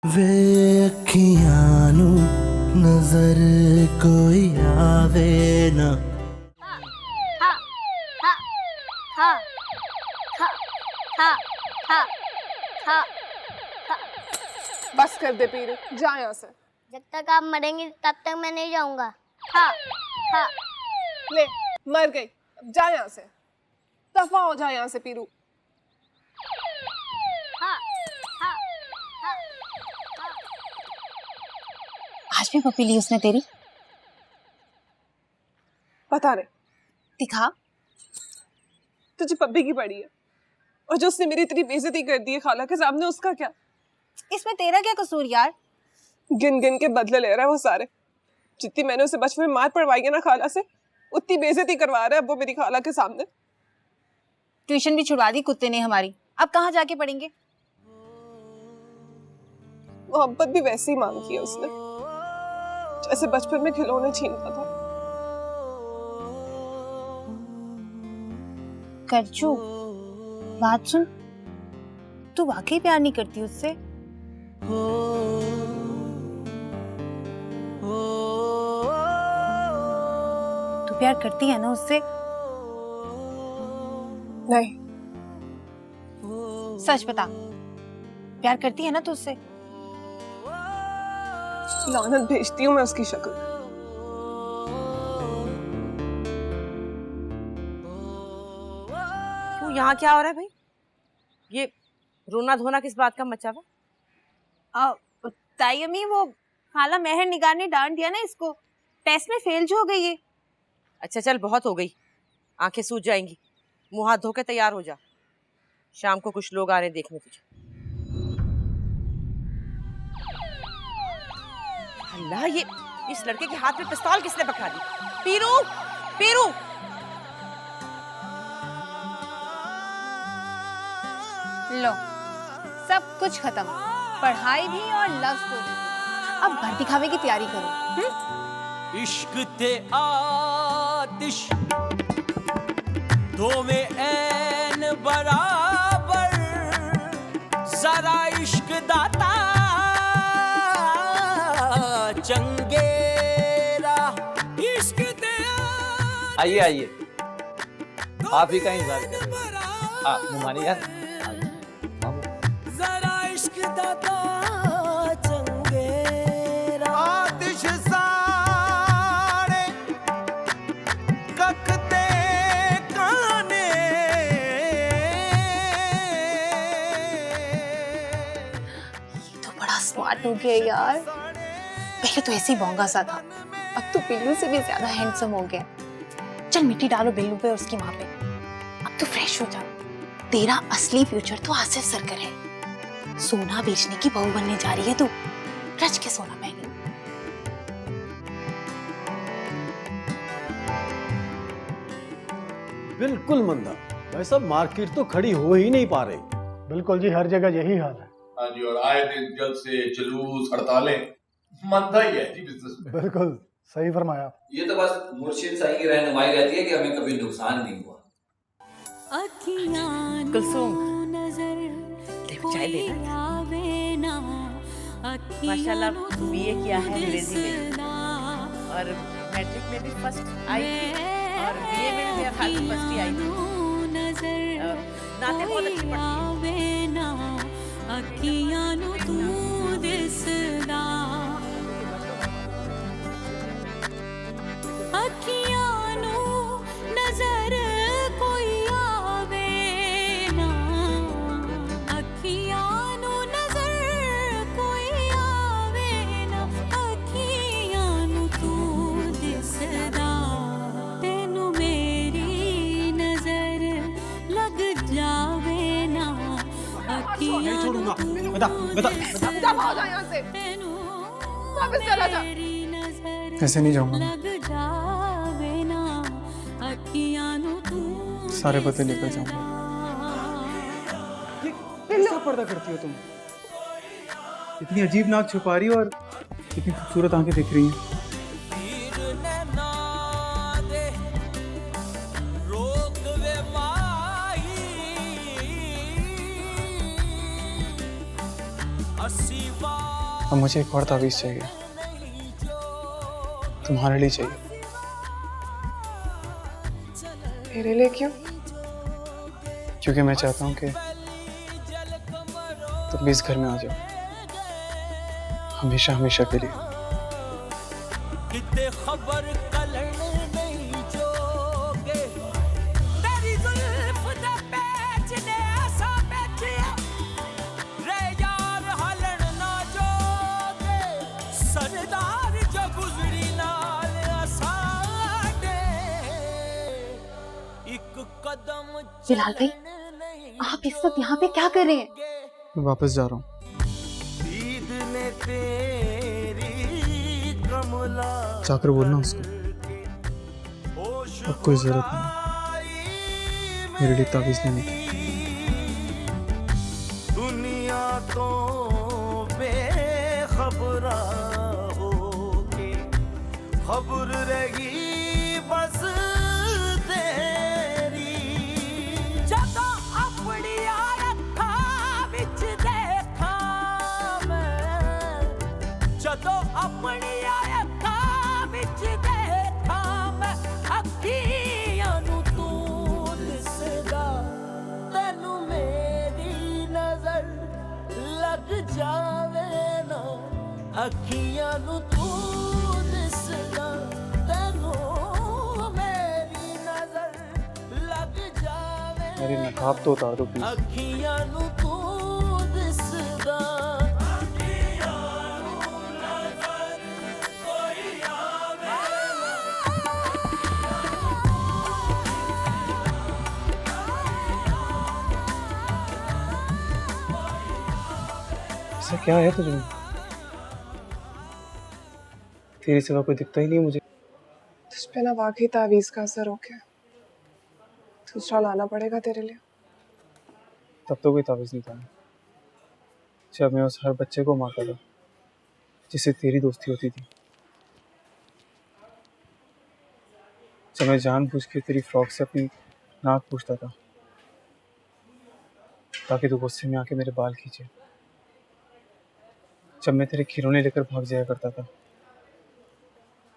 वे अखियां नू नजर कोई आवे ना। हा हा हा हा हा हा हा। बस कर दे पीरू, जा यहाँ से। जब तक आप मरेंगे तब तक मैं नहीं जाऊंगा। हा हा। ले, मर गई, अब जा यहाँ से, दफा हो जा यहाँ से पीरू। हा हा हा। आज भी पपी ली उसने तेरी? पता नहीं, दिखा। तुझे पप्पी की पड़ी है, और जो उसने मेरी इतनी बेइज्जती कर दी है खाला के सामने, उसका क्या? इसमें तेरा क्या कसूर यार? गिन गिन के बदले ले रहा है वो सारे। जितनी मैंने उसे बचपन में मार पड़वाई है ना खाला से, उतनी बेइज्जती करवा रहा है वो मेरी खाला के सामने। ट्यूशन भी छुड़वा दी कुत्ते ने हमारी, अब कहाँ जाके पढ़ेंगे? मोहब्बत भी वैसे ही मांगी है उसने, जैसे बचपन में खिलौने छीनता था। करचू, बात सुन, तू वाकई प्यार नहीं करती उससे? तू प्यार करती है ना उससे? नहीं। सच बता, प्यार करती है ना तू उससे? लानत भेजती हूँ मैं उसकी शक्ल। क्यों, यहाँ क्या हो रहा है भाई? ये रोना धोना किस बात का मचा हुआ? ताई अम्मी, वो खाला मेहर निगाह ने डांट दिया ना इसको, टेस्ट में फेल जो हो गई है। अच्छा चल, बहुत हो गई, आंखें सूज जाएंगी, मुंह हाथ धो के तैयार हो जा, शाम को कुछ लोग आ रहे हैं देखने तुझे। अल्लाह, ये इस लड़के के हाथ में पिस्तौल किसने पकड़ा दी? पीरू, पीरू। लो, सब कुछ खत्म, पढ़ाई भी और लव स्टोरी भी। अब घर दिखावे की तैयारी करो। इश्क ते आतिश दो में ऐन बराबर, जरा इश्क दाता चंगेरा। इश्क ते आइए आइए, आप ही का इंतजार कर रहे हैं। मुमानी यार, जरा इश्क दाता चंगेरा। आतिश साड़े ककते काने। तो बड़ा स्मार्ट हो गया यार, पहले तो ऐसे ही बोंगा सा था, अब तो बिल्लू से भी ज्यादा हैंडसम हो गया। चल मिट्टी डालो बिल्लू पे और उसकी माँ पे, अब तो फ्रेश हो जा। तेरा असली फ्यूचर तो आसिफ सरकर है। सोना बेचने की बहू बनने जा रही है तू, रच के सोना पहने। बिल्कुल मंदा, भाई साहब मार्केट तो खड़ी हो ही नहीं पा रही। बिल्कुल जी, हर जगह यही हाल है। हाँ जी, और आए दिन जल्द से जुलूस हड़तालें, मंदा ही है जी बिजनेस में। बिल्कुल सही फरमाया। ये तो बस मुर्शिद साईं की रहनुमाई रहती है कि हमें कभी नुकसान नहीं हुआ। कुलसुम, चाय लेना। माशाल्लाह बीए किया है अंग्रेजी में, और मैट्रिक में भी फर्स्ट आई थी, और बीए में भी मेरा ख्याल से फर्स्ट ही आई थी। नाते बहुत अच्छी पढ़ती है। नहीं छोड़ूंगा। बता बता दफा हो जा यहाँ से, वापस चला जा। ऐसे नहीं जाऊंगा, सारे पते लेकर जाऊंगा। कैसा पर्दा करती हो तुम? इतनी अजीब नाक छुपा रही हो और इतनी खूबसूरत आंखें दिख रही हैं। हसी अब मुझे एक और ताबीज चाहिए, तुम्हारे लिए चाहिए। मेरे लिए क्यों? क्योंकि मैं चाहता हूँ कि तुम भी इस घर में आ जाओ, हमेशा हमेशा के लिए। किते खबर कलण नहीं जोगे तेरी जुल्फ दे पैच ने ऐसा बैठिया रे यार हलन ना जोगे सरदार जो गुजरी नाल असाडे एक कदम बिलाल भाई, आप इस वक्त यहाँ पे क्या कर रहे हैं? मैं वापस जा रहा हूँ। दीद ने तेरी कमला जाकर बोलना उसको, अब कोई जरूरत नहीं मेरे लिए ताबीज लेने की। दुनिया तो बेखबरा होके खबर रही बस तेरी जदों अपनी अखां विच देखा मैं जदों अपनी अखां विच देखा मैं अखियां नू तू दिसदा तैनू मेरी नजर लग जावे ना अखियां नू तू दिसदा तैनू मेरी नजर लग जावे मेरी नकाब तो उतार दो प्लीज। अखियां नू तू दिसदा ऐसा क्या है तुझे? तेरे सिवा कोई दिखता ही नहीं मुझे। तुझ पे ना वाकई तावीज का असर हो गया। दूसरा लाना पड़ेगा तेरे लिए। तब तो कोई ताबीज नहीं था जब मैं उस हर बच्चे को मारता था जिससे तेरी दोस्ती होती थी, जब मैं जानबूझ के तेरी फ्रॉक से अपनी नाक पूछता था ताकि तू गुस्से में आके मेरे बाल खींचे, जब मैं तेरे खिलौने लेकर भाग जाया करता था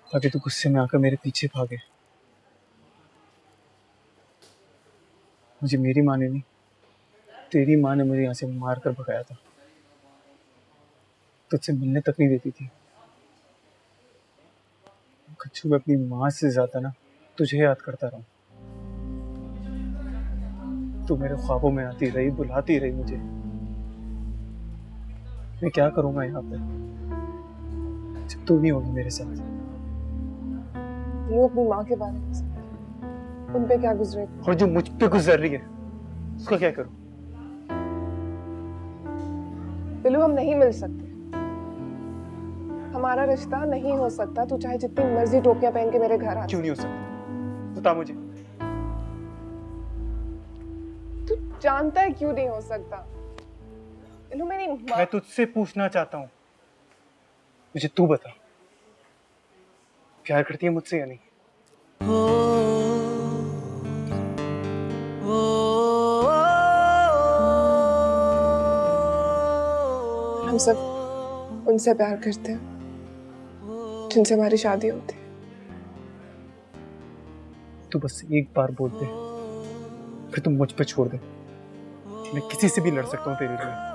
ताकि तू गुस्से में आकर मेरे पीछे भागे। मुझे मेरी माँ ने नहीं, तेरी माँ ने मुझे यहाँ से मार कर भगाया था। तुझसे मिलने तक नहीं देती थी। कच्चू, मैं अपनी माँ से ज्यादा ना तुझे याद करता रहा हूँ। तू मेरे ख्वाबों में आती रही, बुलाती रही मुझे। मैं क्या करूंगा यहाँ पे जब तू नहीं होगी मेरे साथ? वो अपनी माँ के बारे में सोच। उन पे क्या गुजरेगा? और जो मुझ पे गुजर रही है उसका क्या करूं? बिल्लू, हम नहीं मिल सकते। हमारा रिश्ता नहीं हो सकता। तू चाहे जितनी मर्जी टोपियां पहन के मेरे घर आ। क्यों नहीं हो सकता? बता मुझे। तू जानता है क्यों नहीं हो सकता? बिल्लू, मेरी माँ। मैं तुझसे पूछना चाहता हूँ, मुझे तू बता, प्यार करती है मुझसे या नहीं? हम सब उनसे प्यार करते हैं जिनसे हमारी शादी होती है। तू बस एक बार बोल दे, फिर तुम मुझ पे छोड़ दे। मैं किसी से भी लड़ सकता हूँ तेरे लिए।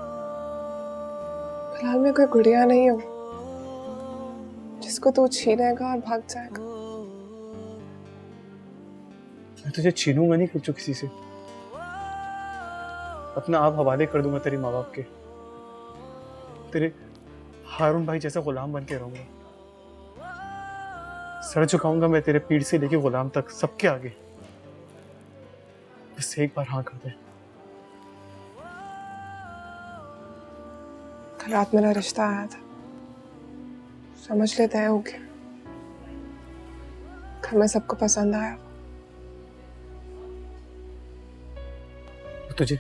फिलहाल मैं कोई गुड़िया नहीं हूँ जिसको तू छीनेगा और भाग जाएगा। मैं तुझे छीनूंगा नहीं कुछ किसी से। अपना आप हवाले कर दूंगा तेरे माँ बाप के। तेरे हारून भाई जैसा गुलाम बन के रहूंगा। सर झुकाऊंगा मैं तेरे पीठ से लेके गुलाम तक, सबके आगे। बस एक बार हाँ कर दे। कल रात मेरा रिश्ता आया था, समझ ले तय हो गया। घर में सबको पसंद आया। तुझे?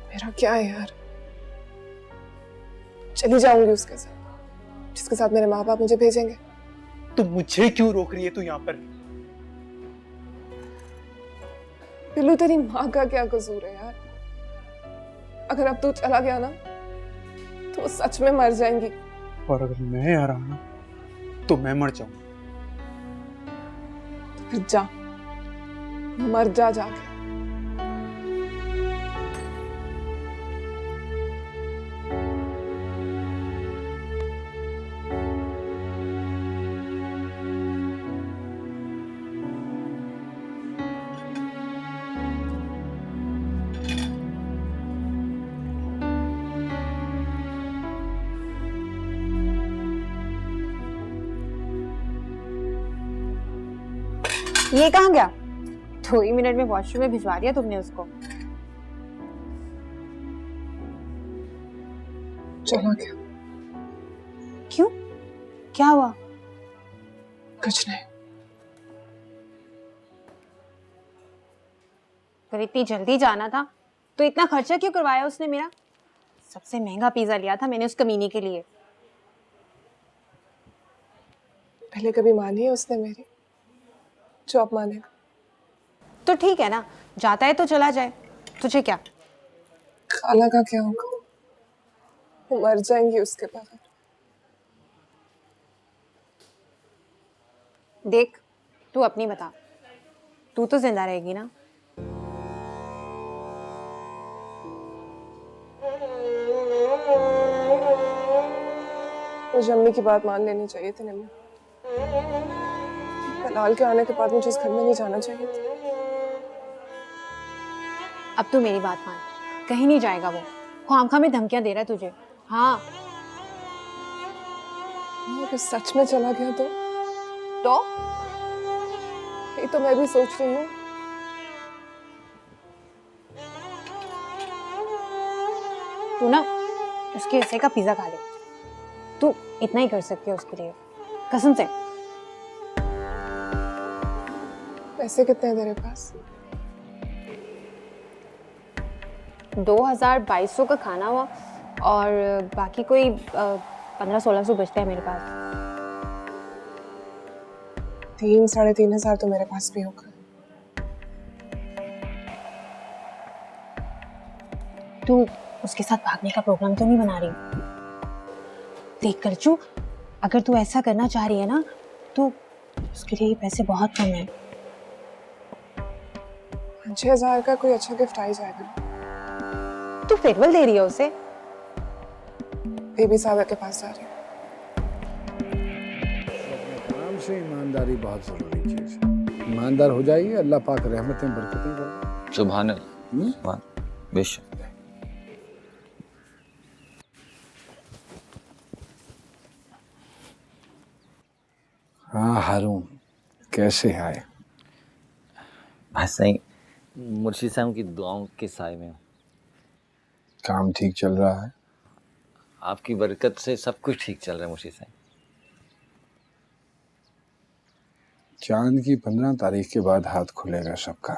मेरा क्या है यार, चली जाऊंगी उसके साथ जिसके साथ मेरे माँ बाप मुझे भेजेंगे। तू मुझे क्यों रोक रही है? तू यहाँ पर बिल्लू, तेरी माँ का क्या कसूर है यार? अगर अब तू चला गया ना तो वो सच में मर जाएंगी। और अगर मैं यहाँ रहा ना तो मैं मर जाऊंगा। फिर जा, मर जा जाके। ये कहाँ गया? 2 ही मिनट में वॉशरूम में भिजवा दिया तुमने उसको। चला गया। क्यों? क्या हुआ? कुछ नहीं। अगर इतनी जल्दी जाना था तो इतना खर्चा क्यों करवाया उसने मेरा? सबसे महंगा पिज्जा लिया था मैंने उस कमीने के लिए। पहले कभी मानी है उसने मेरी, जो अब मानेगा? तो ठीक है ना, जाता है तो चला जाए, तुझे क्या? खाला का क्या होगा? वो मर जाएंगी उसके बगैर। देख, तू अपनी बता, तू तो जिंदा रहेगी ना? मुझे अम्मी की बात मान लेनी चाहिए थी निम्मी। लाल के आने के बाद मुझे इस घर में नहीं जाना चाहिए था। अब तू मेरी बात मान, कहीं नहीं जाएगा वो। ख्वामखा में धमकियां दे रहा है तुझे। हाँ, अगर सच में चला गया तो ये तो मैं भी सोच रही हूँ। तू ना उसके हिस्से का पिज्जा खा ले, तू इतना ही कर सकती है उसके लिए, कसम से। पैसे कितने हैं तेरे पास? 2200 का खाना हुआ और बाकी कोई 1500-1600 बचते हैं मेरे पास। 3,000-3,500 तो मेरे पास भी होगा। तू उसके साथ भागने का प्रोग्राम तो नहीं बना रही? देख करचू, अगर तू ऐसा करना चाह रही है ना तो उसके लिए ये पैसे बहुत कम है। 5,000 का कोई अच्छा गिफ्ट आ ही जाएगा। तू फेयरवेल दे रही है उसे? बेबी साहब के पास जा रही हूँ। काम से ईमानदारी बहुत जरूरी चीज है। ईमानदार हो जाइए, अल्लाह पाक रहमतें बरकतें करें। सुभान अल्लाह, बेशक। हाँ हारून, कैसे आए? ऐसा ही मुर्शिद साहब की दुआओं के साए में। काम ठीक चल रहा है? आपकी बरकत से सब कुछ ठीक चल रहा है मुर्शिद साहब। चांद की 15 तारीख के बाद हाथ खुलेगा सबका।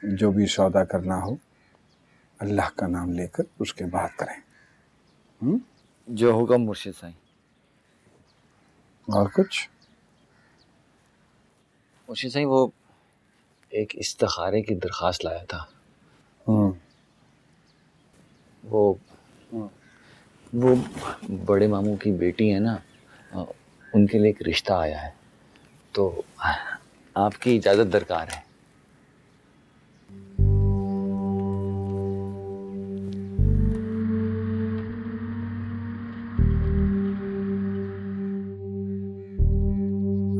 जो भी सौदा करना हो अल्लाह का नाम लेकर उसके बाद करें। जो होगा मुर्शिद साहब। और कुछ? मुर्शिद साहब वो एक इस्तिखारे की दरख्वास्त लाया था। वो बड़े मामू की बेटी है ना, उनके लिए एक रिश्ता आया है, तो आपकी इजाज़त दरकार है।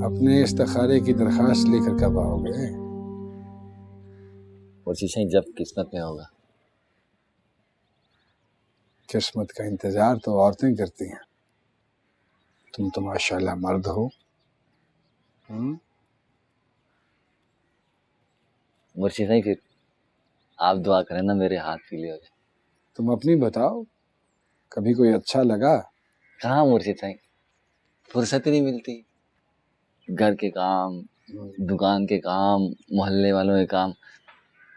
अपने इस्तिखारे की दरख्वास्त लेकर कब आओगे? मुर्शिद साहब जब किस्मत में होगा। किस्मत का इंतजार तो औरतें करती हैं, तुम तो माशाल्लाह मर्द हो। मुर्शिद साहब फिर आप दुआ करें ना, मेरे हाथ पीले हो जाए। तुम अपनी बताओ, कभी कोई अच्छा लगा? कहाँ मुर्शिद साहब, फुर्सत ही नहीं मिलती। घर के काम, दुकान के काम, मोहल्ले वालों के काम,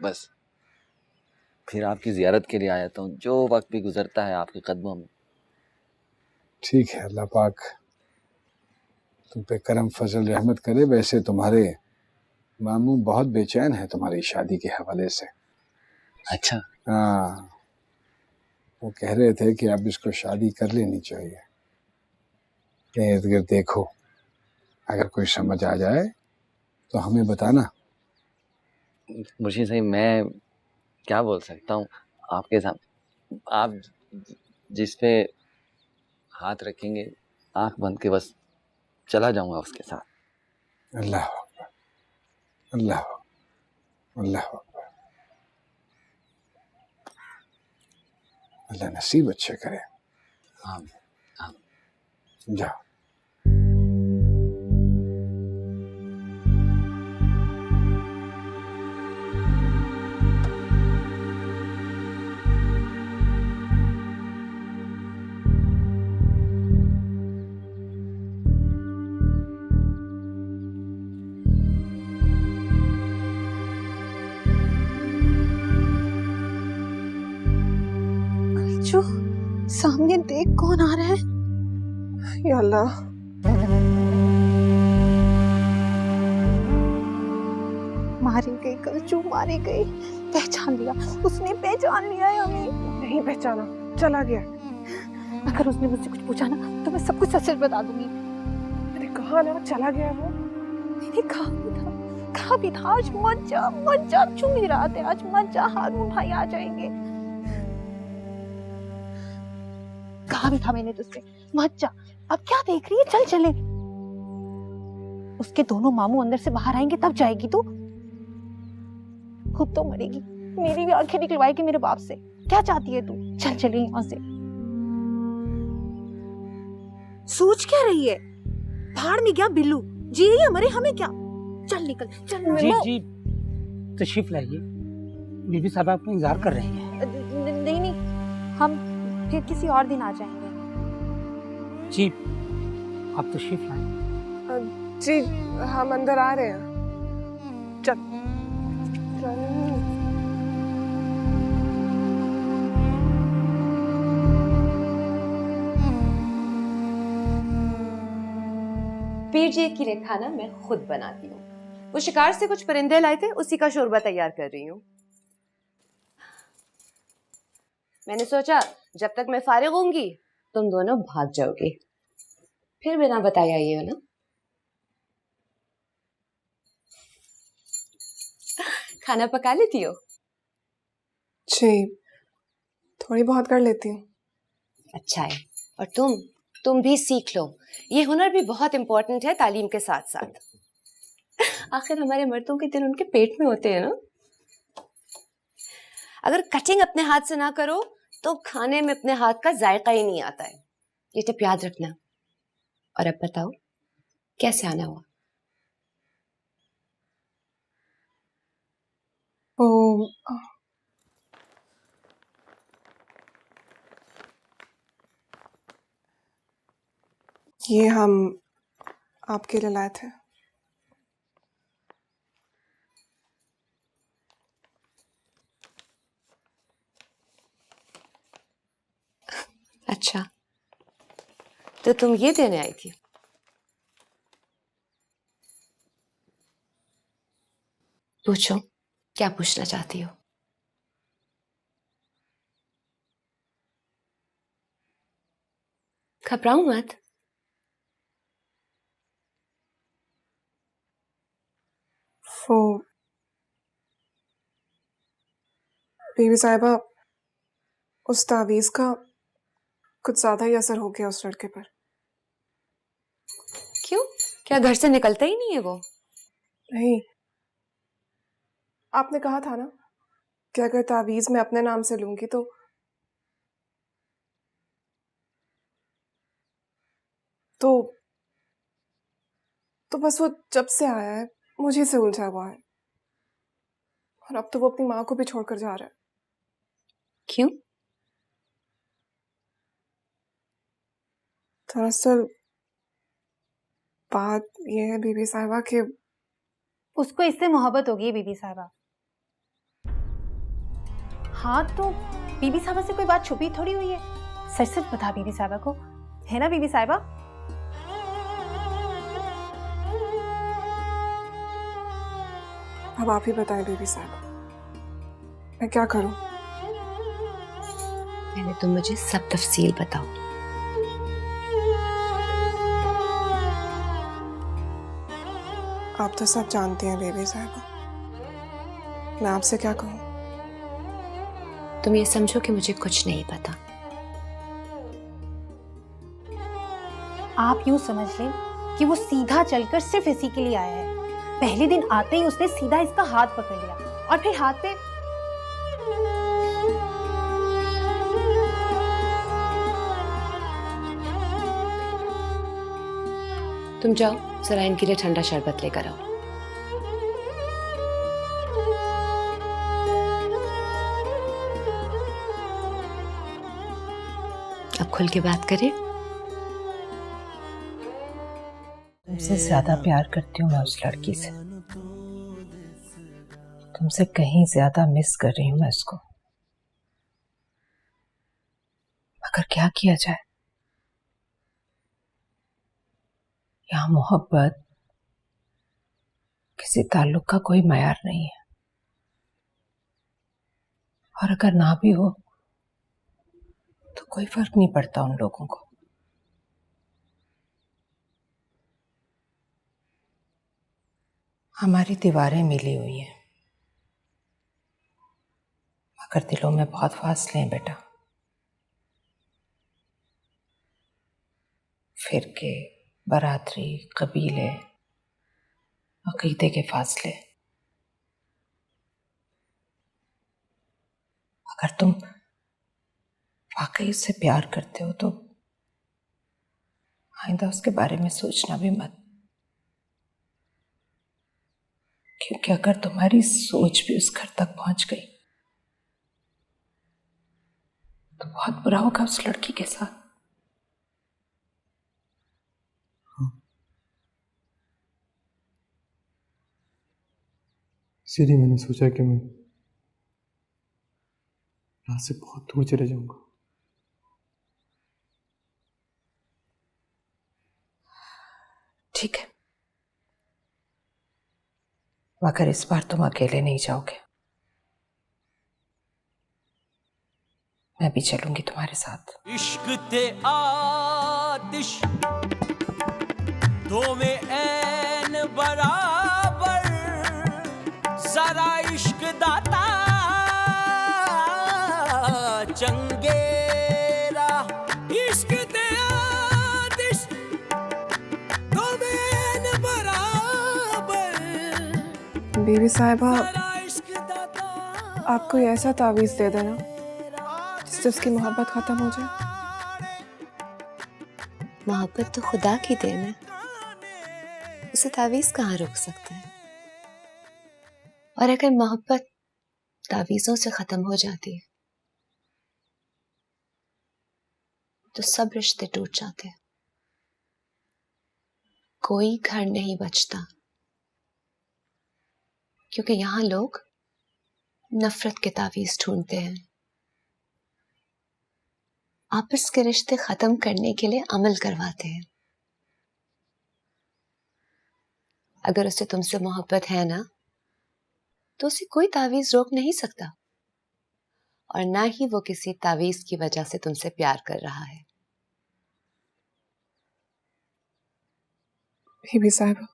बस। फिर आपकी जियारत के लिए आया हूँ, जो वक्त भी गुजरता है आपके कदमों में। ठीक है, अल्लाह पाक तुम पे करम फजल रहमत करे। वैसे तुम्हारे मामू बहुत बेचैन है तुम्हारी शादी के हवाले से। अच्छा। हाँ, वो कह रहे थे कि अब इसको शादी कर लेनी चाहिए। अपने इर्द गिर्द देखो, अगर कोई समझ आ जाए तो हमें बताना। मुर्शीद साहब मैं क्या बोल सकता हूँ आपके सामने। आप जिस पे हाथ रखेंगे आंख बंद के बस चला जाऊंगा उसके साथ। अल्लाह अकबर, अल्लाह अकबर, अल्लाह अकबर। अल्लाह नसीब अच्छे करे। जाओ। जो सामने देख कौन आ रहा है। या अल्लाह, मारी गई कलचू, मारी गई। पहचान लिया, उसने पहचान लिया है हमें। नहीं पहचाना, चला गया। अगर उसने मुझसे कुछ पूछा ना तो मैं सब कुछ सच बता दूंगी। मैंने कहा ना चला गया वो। मैंने कहा भी था आज मत जा, चुम ही रहा था, आज मत जा, हारून भाई आ जाएंगे। कहा भी था मैंने तुझसे मत जा। अब क्या देख रही है, चल चले। उसके दोनों मामू अंदर से बाहर आएंगे तब जाएगी तू। खुद तो मरेगी, मेरी भी आंखें निकलवाएगी मेरे बाप से। क्या चाहती है तू, चल चले यहाँ से। सोच क्या रही है, भाड़ में गया बिल्लू, जिए या मरे हमें क्या। चल निकल, चल। जी तशरीफ लाइए, बीबी साहब आपको इंतजार कर रही हैं। नहीं, हम फिर किसी और दिन आ जाएंगे। जी आप तशरीफ लाएं। जी हम अंदर आ रहे हैं। चल पीर जी के लिए खाना मैं खुद बनाती हूँ। वो शिकार से कुछ परिंदे लाए थे, उसी का शोरबा तैयार कर रही हूँ। मैंने सोचा जब तक मैं फारिग होंगी तुम दोनों भाग जाओगे, फिर बिना बताए आई हो ना। खाना पका लेती हो? जी थोड़ी बहुत कर लेती हूँ। अच्छा है। और तुम भी सीख लो, ये हुनर भी बहुत इंपॉर्टेंट है तालीम के साथ साथ। आखिर हमारे मर्दों के दिल उनके पेट में होते हैं ना। अगर कटिंग अपने हाथ से ना करो तो खाने में अपने हाथ का जायका ही नहीं आता है, ये टिप याद रखना। और अब बताओ कैसे आना हुआ? ये हम आपके लिए लाए थे। अच्छा, तो तुम ये देने आई थी? पूछो, क्या पूछना चाहती हो? घबराओ मत। वो बीवी साहिबा, उस तावीज का कुछ ज्यादा ही असर हो गया उस लड़के पर। क्यों, क्या घर से निकलता ही नहीं है वो? नहीं, आपने कहा था ना कि अगर तावीज मैं अपने नाम से लूंगी तो बस वो जब से आया है मुझे से उलझा हुआ है। और अब तो वो अपनी माँ को भी छोड़कर जा रहा है। क्यों? दरअसल बात ये है बीबी साहिबा कि उसको इससे मोहब्बत होगी बीबी साहिबा। हाँ तो बीबी साहिबा से कोई बात छुपी थोड़ी हुई है, सच सच बता बीबी साहिबा को, है ना बीबी साहिबा? अब आप ही बताएं बीबी साहिबा, मैं क्या करूं? पहले तुम मुझे सब तफसील बताओ। आप तो सब जानती हैं बेबी साहिबा, मैं आपसे क्या कहूँ। तुम ये समझो कि मुझे कुछ नहीं पता। आप यूं समझ लें कि वो सीधा चलकर सिर्फ इसी के लिए आया है। पहले दिन आते ही उसने सीधा इसका हाथ पकड़ लिया और फिर हाथ पे तुम जाओ जरा इनके लिए ठंडा शरबत लेकर आओ। अब खुल के बात करें। तुमसे ज्यादा प्यार करती हूँ मैं उस लड़की से, तुमसे कहीं ज्यादा मिस कर रही हूँ मैं उसको। मगर क्या किया जाए, यहाँ मोहब्बत किसी ताल्लुक का कोई मयार नहीं है, और अगर ना भी हो तो कोई फर्क नहीं पड़ता उन लोगों को। हमारी दीवारें मिली हुई हैं मगर दिलों में बहुत फासले हैं बेटा। फिरके, बरादरी, कबीले, अकीदे के फासले। अगर तुम वाकई उससे प्यार करते हो तो आइंदा उसके बारे में सोचना भी मत, क्योंकि अगर तुम्हारी सोच भी उस घर तक पहुंच गई तो बहुत बुरा होगा उस लड़की के साथ। इसीलिए मैंने सोचा कि मैं यहाँ से बहुत दूर चले जाऊंगा। ठीक है, मगर इस बार तुम अकेले नहीं जाओगे, मैं भी चलूंगी तुम्हारे साथ। इश्क ते आतिश दो में ऐन बराबर, जरा इश्क दाता चंगेरा। इश्क ते आतिश दो में ऐन बराबर। बेबी साहिबा, आप कोई ऐसा तावीज़ दे देना जिससे उसकी मोहब्बत खत्म हो जाए। मोहब्बत तो खुदा की देन है, उसे तावीज़ कहाँ रोक सकते हैं। और अगर मोहब्बत तावीज़ों से खत्म हो जाती है तो सब रिश्ते टूट जाते हैं, कोई घर नहीं बचता, क्योंकि यहाँ लोग नफरत के तावीज़ ढूंढते हैं, आपस के रिश्ते खत्म करने के लिए अमल करवाते हैं। अगर उसे तुमसे मोहब्बत है ना, तो उसे कोई तावीज़ रोक नहीं सकता, और ना ही वो किसी तावीज़ की वजह से तुमसे प्यार कर रहा है। बेबी साहिबा,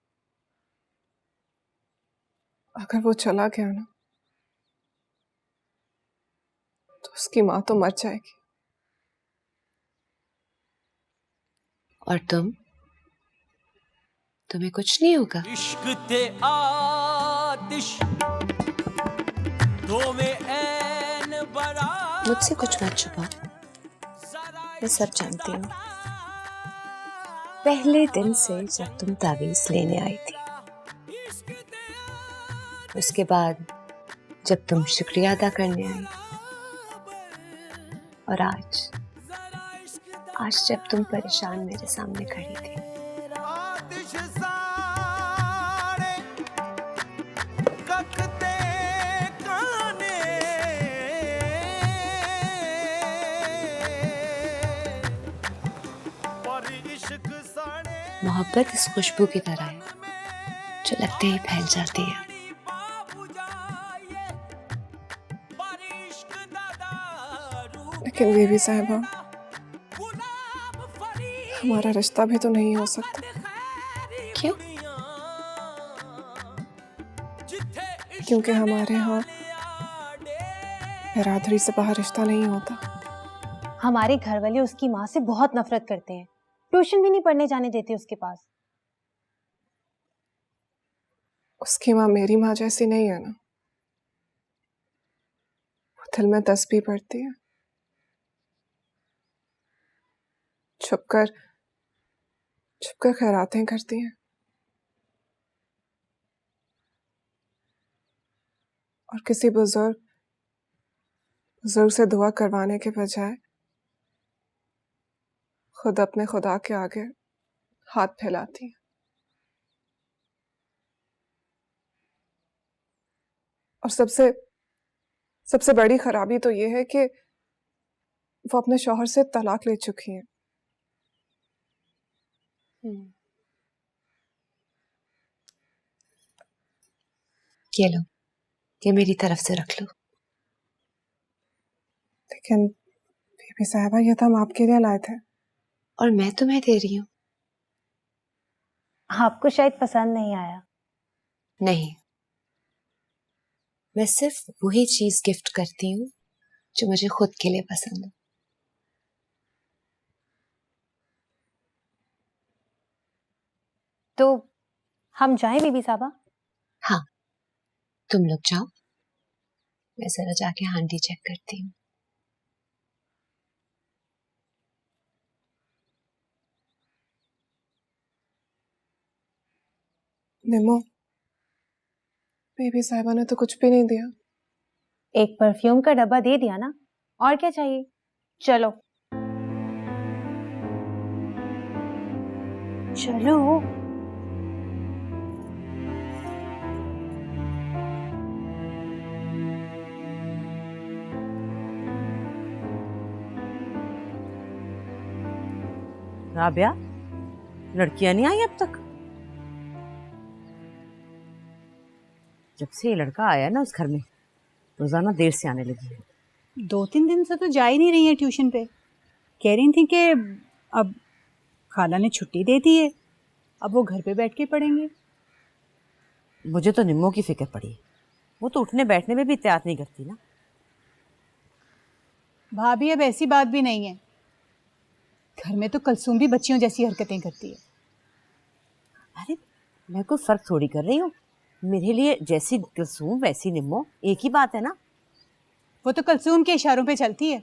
अगर वो चला गया ना तो उसकी माँ तो मर जाएगी। और तुम्हें कुछ नहीं होगा। इश्क ते आतिश दो में ऐन बराबर। मुझसे कुछ मत छुपा, मैं सब जानती हूँ। पहले दिन से जब तुम तावीज़ लेने आई थी, उसके बाद जब तुम शुक्रिया अदा करने आई, और आज जब तुम परेशान मेरे सामने खड़ी थी। मोहब्बत इस खुशबू की तरह है जो लगते ही फैल जाती है। लेकिन बेबी साहिबा, हमारा रिश्ता भी तो नहीं हो सकता। क्यों? क्योंकि हमारे यहाँ बिरादरी से बाहर रिश्ता नहीं होता। हमारे घर वाले उसकी माँ से बहुत नफरत करते हैं, ट्यूशन भी नहीं पढ़ने जाने देते उसके पास। उसकी माँ मेरी माँ जैसी नहीं है ना, वो दिल में तस्बीह पढ़ती है, छुपकर छुपकर खैरातें करती हैं, और किसी बुजुर्ग से दुआ करवाने के बजाय खुद अपने खुदा के आगे हाथ फैलाती है। और सबसे बड़ी खराबी तो ये है कि वो अपने शौहर से तलाक ले चुकी हैं। ये लो, ये मेरी तरफ से रख लो। लेकिन बीबी साहबा, ये तो हम आपके लिए लाए थे। और मैं तुम्हें दे रही हूँ। आपको शायद पसंद नहीं आया। नहीं, मैं सिर्फ वही चीज गिफ्ट करती हूँ जो मुझे खुद के लिए पसंद हो। तो हम जाएं बीबी साहबा? हाँ, तुम लोग जाओ, मैं जरा जाके हांडी चेक करती हूँ। निमो, बीबी साहिबा ने तो कुछ भी नहीं दिया। एक परफ्यूम का डब्बा दे दिया ना, और क्या चाहिए? चलो चलो। राबिया, लड़कियां नहीं आई अब तक? जब से ये लड़का आया ना उस घर में, रोजाना देर से आने लगी है। 2-3 दिन से तो जा ही नहीं रही है ट्यूशन पे। कह रही थी कि अब खाला ने छुट्टी दे दी है, अब वो घर पे बैठ के पढ़ेंगे। मुझे तो निम्मो की फिक्र पड़ी, वो तो उठने बैठने में भी इत्तेयात नहीं करती ना। भाभी, अब ऐसी बात भी नहीं है, घर में तो कलसूम भी बच्चियों जैसी हरकतें करती है। अरे मैं कोई फर्क थोड़ी कर रही हूँ, मेरे लिए जैसी कलसूम वैसी निम्मो एक ही बात है ना। वो तो कलसूम के इशारों पे चलती है,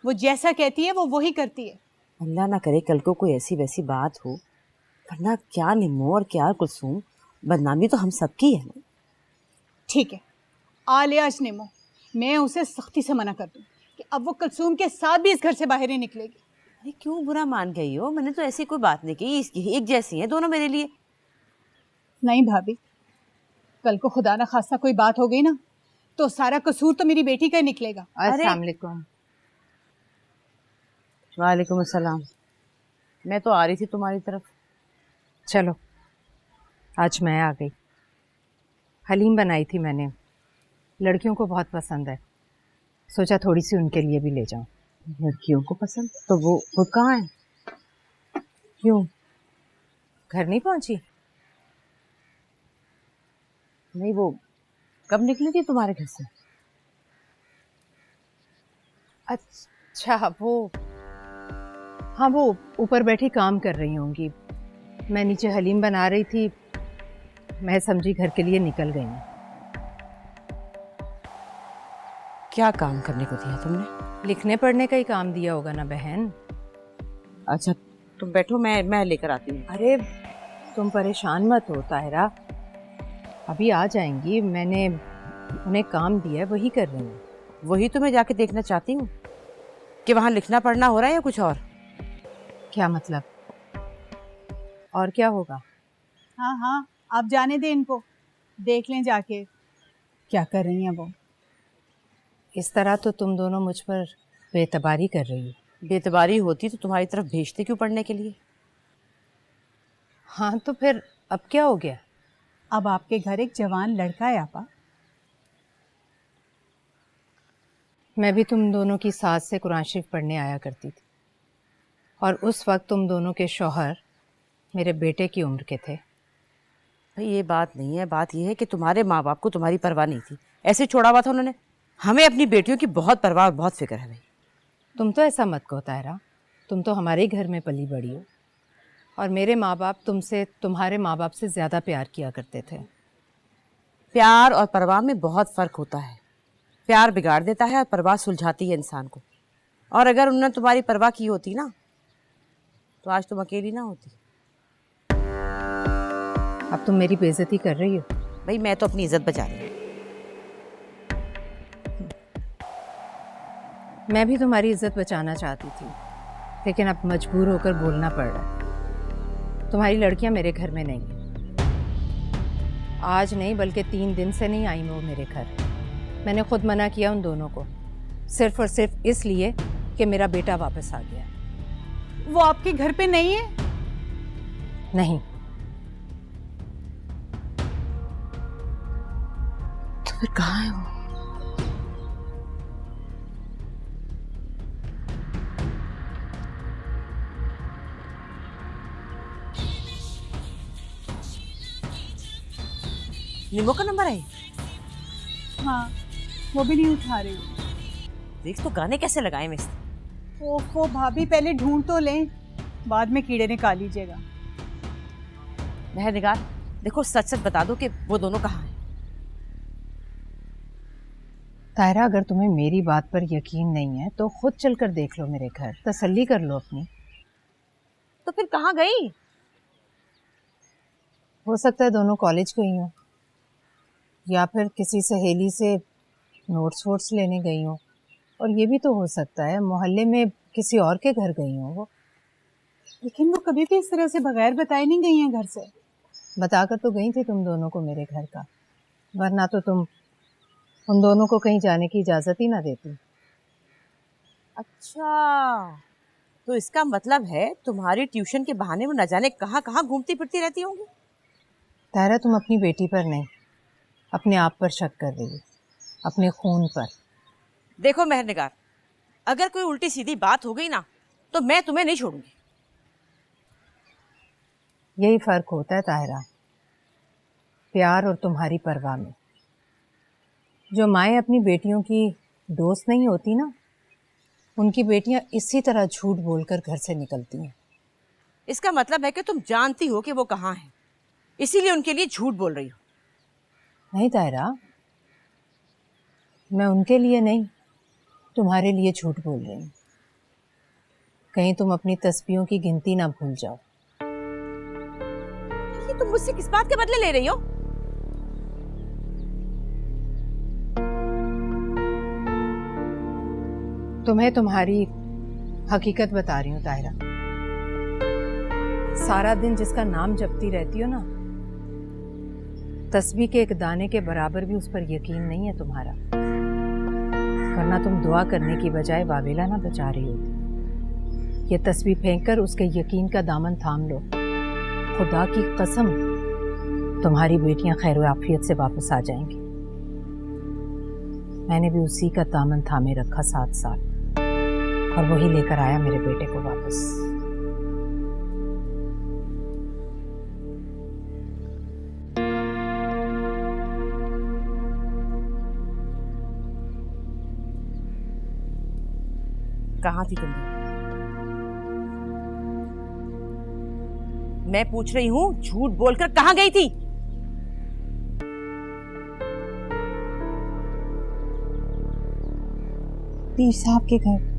वो जैसा कहती है वो वही करती है। अल्लाह ना करे कल को कोई ऐसी वैसी बात हो, वरना क्या निम्मो और क्या कुलसूम, बदनामी तो हम सबकी है ना। ठीक है, आ ले आज नेमो, मैं उसे सख्ती से मना कर दूं कि अब वो कलसूम के साथ भी इस घर से बाहर ही निकलेगी। अरे क्यों बुरा मान गई हो? मैंने तो ऐसी कोई बात नहीं की, इसकी एक जैसी हैं दोनों मेरे लिए। नहीं भाभी, कल को खुदा ना खास्ता कोई बात हो गई ना, तो सारा कसूर तो मेरी बेटी का निकलेगा। अस्सलाम वालेकुम। वालेकुम अस्सलाम। मैं तो आ रही थी तुम्हारी तरफ। चलो, आज मैं आ गई। हलीम बनाई थी मैंने, लड़कियों को बहुत पसंद है, सोचा थोड़ी सी उनके लिए भी ले जाऊं। लड़कियों को पसंद? तो वो खुद कहाँ है? क्यों, घर नहीं पहुंची? नहीं, वो कब निकली थी तुम्हारे घर से? अच्छा, वो हाँ, वो ऊपर बैठी काम कर रही होंगी, मैं नीचे हलीम बना रही थी, मैं समझी घर के लिए निकल गई हूँ। क्या काम करने को दिया तुमने? लिखने पढ़ने का ही काम दिया होगा ना बहन। अच्छा तुम बैठो, मैं लेकर आती हूँ। अरे तुम परेशान मत हो ताहिरा, अभी आ जाएंगी, मैंने उन्हें काम दिया है, वही कर रही हूँ। वही तो मैं जाके देखना चाहती हूँ कि वहाँ लिखना पढ़ना हो रहा है या कुछ और। क्या मतलब? और क्या होगा? हाँ हाँ, आप जाने दें इनको, देख लें जाके क्या कर रही हैं वो। इस तरह तो तुम दोनों मुझ पर बेतबारी कर रही हो। बेतबारी होती तो तुम्हारी तरफ भेजते क्यों पढ़ने के लिए? हाँ तो फिर अब क्या हो गया? अब आपके घर एक जवान लड़का है आपा। मैं भी तुम दोनों की सास से कुरान शरीफ पढ़ने आया करती थी, और उस वक्त तुम दोनों के शौहर मेरे बेटे की उम्र के थे। भाई ये बात नहीं है, बात ये है कि तुम्हारे माँ बाप को तुम्हारी परवाह नहीं थी, ऐसे छोड़ा हुआ था उन्होंने। हमें अपनी बेटियों की बहुत परवाह और बहुत फिक्र है भाई। तुम तो ऐसा मत कहो तायरा, तुम तो हमारे ही घर में पली बड़ी हो, और मेरे माँ बाप तुमसे, तुम्हारे माँ बाप से ज़्यादा प्यार किया करते थे। प्यार और परवाह में बहुत फ़र्क होता है। प्यार बिगाड़ देता है और परवाह सुलझाती है इंसान को। और अगर उन्होंने तुम्हारी परवाह की होती ना, तो आज तुम अकेली ना होती। अब तुम मेरी बेइज्जती कर रही हो। भाई मैं तो अपनी इज्जत बचा रही हूँ। मैं भी तुम्हारी इज्जत बचाना चाहती थी, लेकिन अब मजबूर होकर बोलना पड़ रहा है। तुम्हारी लड़कियां मेरे घर में नहीं हैं। आज नहीं बल्कि 3 दिन से नहीं आई वो मेरे घर। मैंने खुद मना किया उन दोनों को, सिर्फ और सिर्फ इसलिए कि मेरा बेटा वापस आ गया। वो आपके घर पे नहीं है? नहीं। तो फिर कहाँ है वो? निमो का नंबर है? हाँ, वो भी नहीं उठा रही। देख तो गाने कैसे लगाए मैं। ओफो भाभी, पहले ढूंढ तो लें, बाद में कीड़े निकाल लीजिएगा। मेहरनिगार देखो, सच सच बता दो कि वो दोनों कहाँ हैं। तायरा, अगर तुम्हें मेरी बात पर यकीन नहीं है तो खुद चलकर देख लो मेरे घर, तसल्ली कर लो अपनी। तो फिर कहाँ गई? हो सकता है दोनों कॉलेज गई हो, या फिर किसी सहेली से नोट्स वोट्स लेने गई हो, और ये भी तो हो सकता है मोहल्ले में किसी और के घर गई हो वो। लेकिन वो कभी भी इस तरह से बगैर बताए नहीं गई हैं घर से। बताकर तो गई थी तुम दोनों को मेरे घर का, वरना तो तुम उन दोनों को कहीं जाने की इजाज़त ही ना देती। अच्छा, तो इसका मतलब है तुम्हारी ट्यूशन के बहाने में न जाने कहाँ कहाँ घूमती फिरती रहती होंगी। तायरा, तुम अपनी बेटी पर नहीं, अपने आप पर शक कर रही हो, अपने खून पर। देखो मेहरनिगार, अगर कोई उल्टी सीधी बात हो गई ना, तो मैं तुम्हें नहीं छोड़ूंगी। यही फर्क होता है ताहिरा, प्यार और तुम्हारी परवाह में। जो माएँ अपनी बेटियों की दोस्त नहीं होती ना, उनकी बेटियां इसी तरह झूठ बोलकर घर से निकलती हैं। इसका मतलब है कि तुम जानती हो कि वो कहाँ हैं, इसीलिए उनके लिए झूठ बोल रही हो। नहीं ताहिरा, मैं उनके लिए नहीं, तुम्हारे लिए झूठ बोल रही हूँ। कहीं तुम अपनी तस्बीहों की गिनती ना भूल जाओ। ये तुम मुझसे किस बात के बदले ले रही हो? तुम्हें तुम्हारी हकीकत बता रही हूँ ताहिरा। सारा दिन जिसका नाम जपती रहती हो ना, तस्बीह के एक दाने के बराबर भी उस पर यकीन नहीं है तुम्हारा, वरना तुम दुआ करने की बजाय वावेला ना बचा रही होती। ये तस्बीह फेंककर उसके यकीन का दामन थाम लो। खुदा की कसम, तुम्हारी बेटियां खैर व आफियत से वापस आ जाएंगी। मैंने भी उसी का दामन थामे रखा 7 साल, और वही लेकर आया मेरे बेटे को वापस। कहाँ थी तुम? मैं पूछ रही हूँ, झूठ बोलकर कहाँ गई थी? पीर साहब के घर।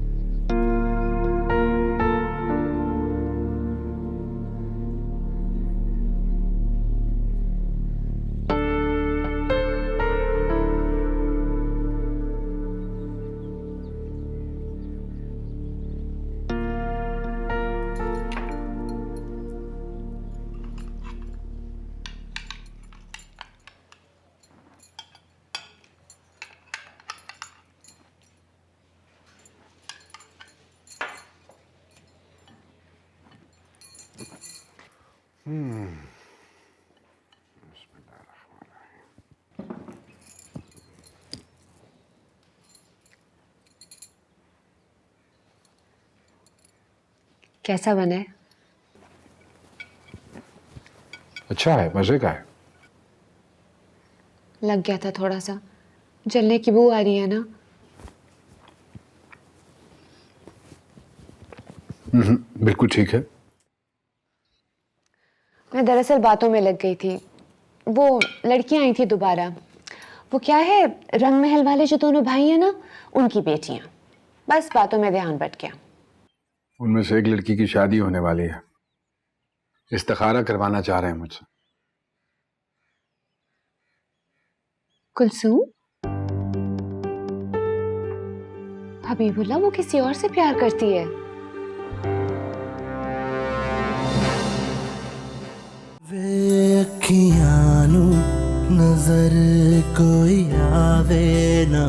कैसा बना है? अच्छा है, मजे का है। लग गया था थोड़ा सा, जलने की बू आ रही है ना। बिल्कुल ठीक है। मैं दरअसल बातों में लग गई थी। वो लड़कियां आई थी दोबारा, वो क्या है, रंग महल वाले जो दोनों भाई हैं ना, उनकी बेटियां। बस बातों में ध्यान बट गया। उनमें से एक लड़की की शादी होने वाली है, इस्तिखारा करवाना चाह रहे हैं मुझसे। कुलसूम? हबीबुल्लाह वो किसी और से प्यार करती है। वे अखियां नू नजर कोई आवे ना